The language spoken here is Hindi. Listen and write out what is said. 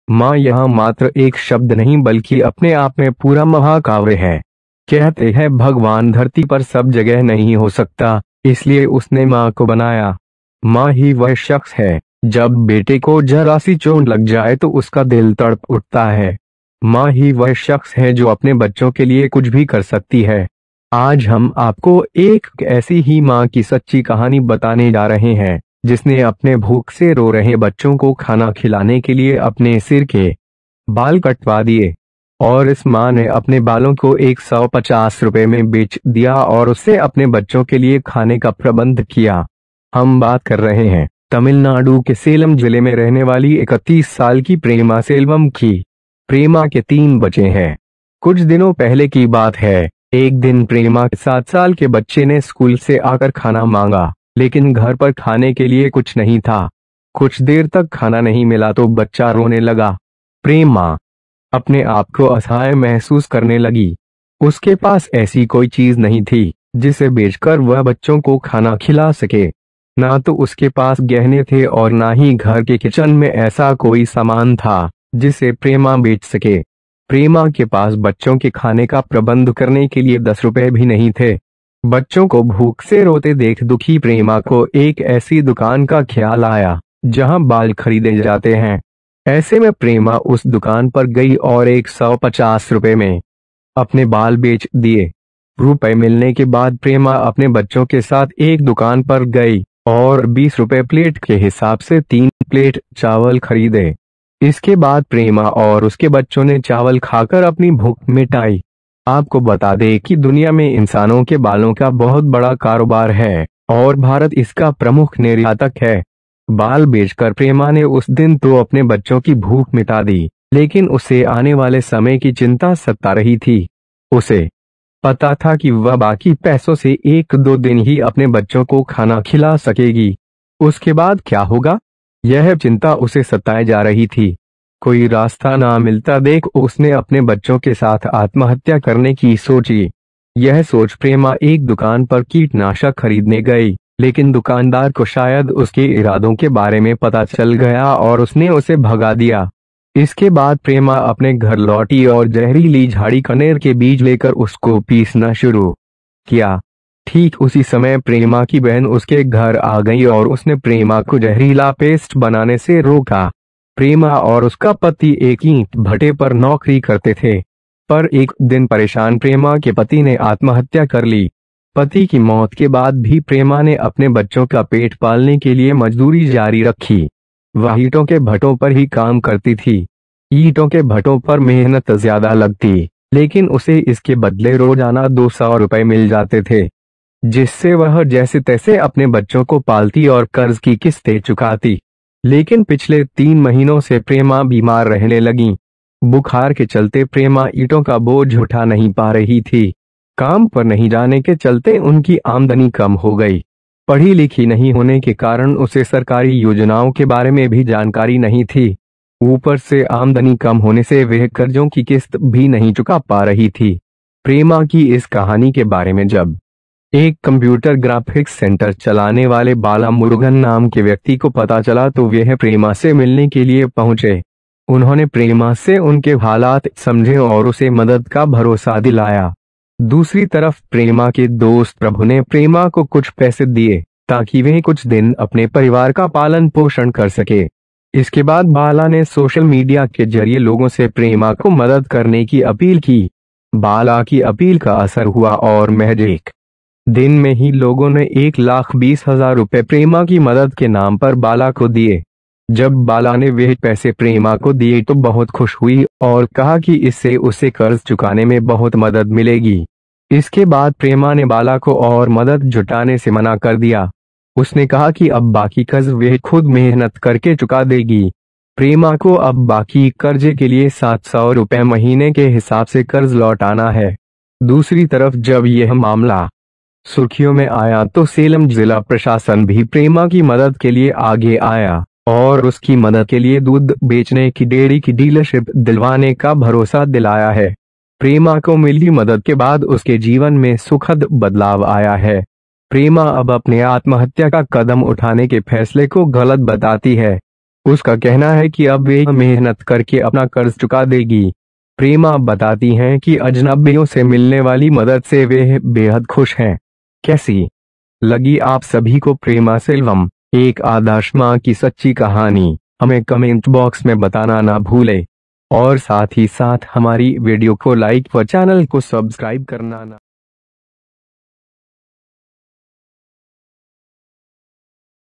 माँ यहाँ मात्र एक शब्द नहीं बल्कि अपने आप में पूरा महाकाव्य है। कहते हैं भगवान धरती पर सब जगह नहीं हो सकता, इसलिए उसने माँ को बनाया। माँ ही वह शख्स है, जब बेटे को जरा सी चोट लग जाए तो उसका दिल तड़प उठता है। माँ ही वह शख्स है जो अपने बच्चों के लिए कुछ भी कर सकती है। आज हम आपको एक ऐसी ही माँ की सच्ची कहानी बताने जा रहे हैं, जिसने अपने भूख से रो रहे बच्चों को खाना खिलाने के लिए अपने सिर के बाल कटवा दिए, और इस माँ ने अपने बालों को 150 रुपए में बेच दिया और उससे अपने बच्चों के लिए खाने का प्रबंध किया। हम बात कर रहे हैं तमिलनाडु के सेलम जिले में रहने वाली 31 साल की प्रेमा सेल्वम की। प्रेमा के 3 बच्चे हैं। कुछ दिनों पहले की बात है। एक दिन प्रेमा के 7 साल के बच्चे ने स्कूल से आकर खाना मांगा, लेकिन घर पर खाने के लिए कुछ नहीं था। कुछ देर तक खाना नहीं मिला तो बच्चा रोने लगा। प्रेमा अपने आप को असहाय महसूस करने लगी। उसके पास ऐसी कोई चीज नहीं थी जिसे बेचकर वह बच्चों को खाना खिला सके। ना तो उसके पास गहने थे और ना ही घर के किचन में ऐसा कोई सामान था जिसे प्रेमा बेच सके। प्रेमा के पास बच्चों के खाने का प्रबंध करने के लिए 10 रुपए भी नहीं थे। बच्चों को भूख से रोते देख दुखी प्रेमा को एक ऐसी दुकान का ख्याल आया जहां बाल खरीदे जाते हैं। ऐसे में प्रेमा उस दुकान पर गई और 150 रुपए में अपने बाल बेच दिए। रुपए मिलने के बाद प्रेमा अपने बच्चों के साथ एक दुकान पर गई और 20 रुपए प्लेट के हिसाब से 3 प्लेट चावल खरीदे। इसके बाद प्रेमा और उसके बच्चों ने चावल खाकर अपनी भूख मिटाई। आपको बता दें कि दुनिया में इंसानों के बालों का बहुत बड़ा कारोबार है और भारत इसका प्रमुख निर्यातक है। बाल बेचकर प्रेमा ने उस दिन तो अपने बच्चों की भूख मिटा दी, लेकिन उसे आने वाले समय की चिंता सता रही थी। उसे पता था कि वह बाकी पैसों से 1-2 दिन ही अपने बच्चों को खाना खिला सकेगी। उसके बाद क्या होगा, यह चिंता उसे सताए जा रही थी। कोई रास्ता ना मिलता देख उसने अपने बच्चों के साथ आत्महत्या करने की सोची। यह सोच प्रेमा एक दुकान पर कीटनाशक खरीदने गई, लेकिन दुकानदार को शायद उसके इरादों के बारे में पता चल गया और उसने उसे भगा दिया। इसके बाद प्रेमा अपने घर लौटी और जहरीली झाड़ी कनेर के बीज लेकर उसको पीसना शुरू किया। ठीक उसी समय प्रेमा की बहन उसके घर आ गई और उसने प्रेमा को जहरीला पेस्ट बनाने से रोका। प्रेमा और उसका पति एक ईंट भट्टे पर नौकरी करते थे, पर एक दिन परेशान प्रेमा के पति ने आत्महत्या कर ली। पति की मौत के बाद भी प्रेमा ने अपने बच्चों का पेट पालने के लिए मजदूरी जारी रखी। वह ईंटों के भट्टों पर ही काम करती थी। ईंटों के भट्टों पर मेहनत ज्यादा लगती, लेकिन उसे इसके बदले रोजाना 200 रुपए मिल जाते थे, जिससे वह जैसे तैसे अपने बच्चों को पालती और कर्ज की किस्तें चुकाती। लेकिन पिछले 3 महीनों से प्रेमा बीमार रहने लगी। बुखार के चलते प्रेमा ईंटों का बोझ उठा नहीं पा रही थी। काम पर नहीं जाने के चलते उनकी आमदनी कम हो गई। पढ़ी लिखी नहीं होने के कारण उसे सरकारी योजनाओं के बारे में भी जानकारी नहीं थी। ऊपर से आमदनी कम होने से वह कर्जों की किस्त भी नहीं चुका पा रही थी। प्रेमा की इस कहानी के बारे में जब एक कंप्यूटर ग्राफिक्स सेंटर चलाने वाले बाला मुरुगन नाम के व्यक्ति को पता चला तो वह प्रेमा से मिलने के लिए पहुंचे। उन्होंने प्रेमा से उनके हालात समझे और उसे मदद का भरोसा दिलाया। दूसरी तरफ प्रेमा के दोस्त प्रभु ने प्रेमा को कुछ पैसे दिए ताकि वह कुछ दिन अपने परिवार का पालन पोषण कर सके। इसके बाद बाला ने सोशल मीडिया के जरिए लोगों से प्रेमा को मदद करने की अपील की। बाला की अपील का असर हुआ और महज एक दिन में ही लोगों ने 1,20,000 रुपए प्रेमा की मदद के नाम पर बाला को दिए। जब बाला ने वह पैसे प्रेमा को दिए तो बहुत खुश हुई और कहा कि इससे उसे कर्ज चुकाने में बहुत मदद मिलेगी। इसके बाद प्रेमा ने बाला को और मदद जुटाने से मना कर दिया। उसने कहा कि अब बाकी कर्ज वह खुद मेहनत करके चुका देगी। प्रेमा को अब बाकी कर्जे के लिए 700 रुपए महीने के हिसाब से कर्ज लौटाना है। दूसरी तरफ जब यह मामला सुर्खियों में आया तो सेलम जिला प्रशासन भी प्रेमा की मदद के लिए आगे आया और उसकी मदद के लिए दूध बेचने की डेयरी की डीलरशिप दिलवाने का भरोसा दिलाया है। प्रेमा को मिली मदद के बाद उसके जीवन में सुखद बदलाव आया है। प्रेमा अब अपने आत्महत्या का कदम उठाने के फैसले को गलत बताती है। उसका कहना है कि अब वे मेहनत करके अपना कर्ज चुका देगी। प्रेमा बताती हैं कि अजनबियों से मिलने वाली मदद से वे बेहद खुश हैं। कैसी लगी आप सभी को प्रेमा सेल्वम, एक आदर्श माँ की सच्ची कहानी? हमें कमेंट बॉक्स में बताना ना भूले और साथ ही साथ हमारी वीडियो को लाइक व चैनल को सब्सक्राइब करना ना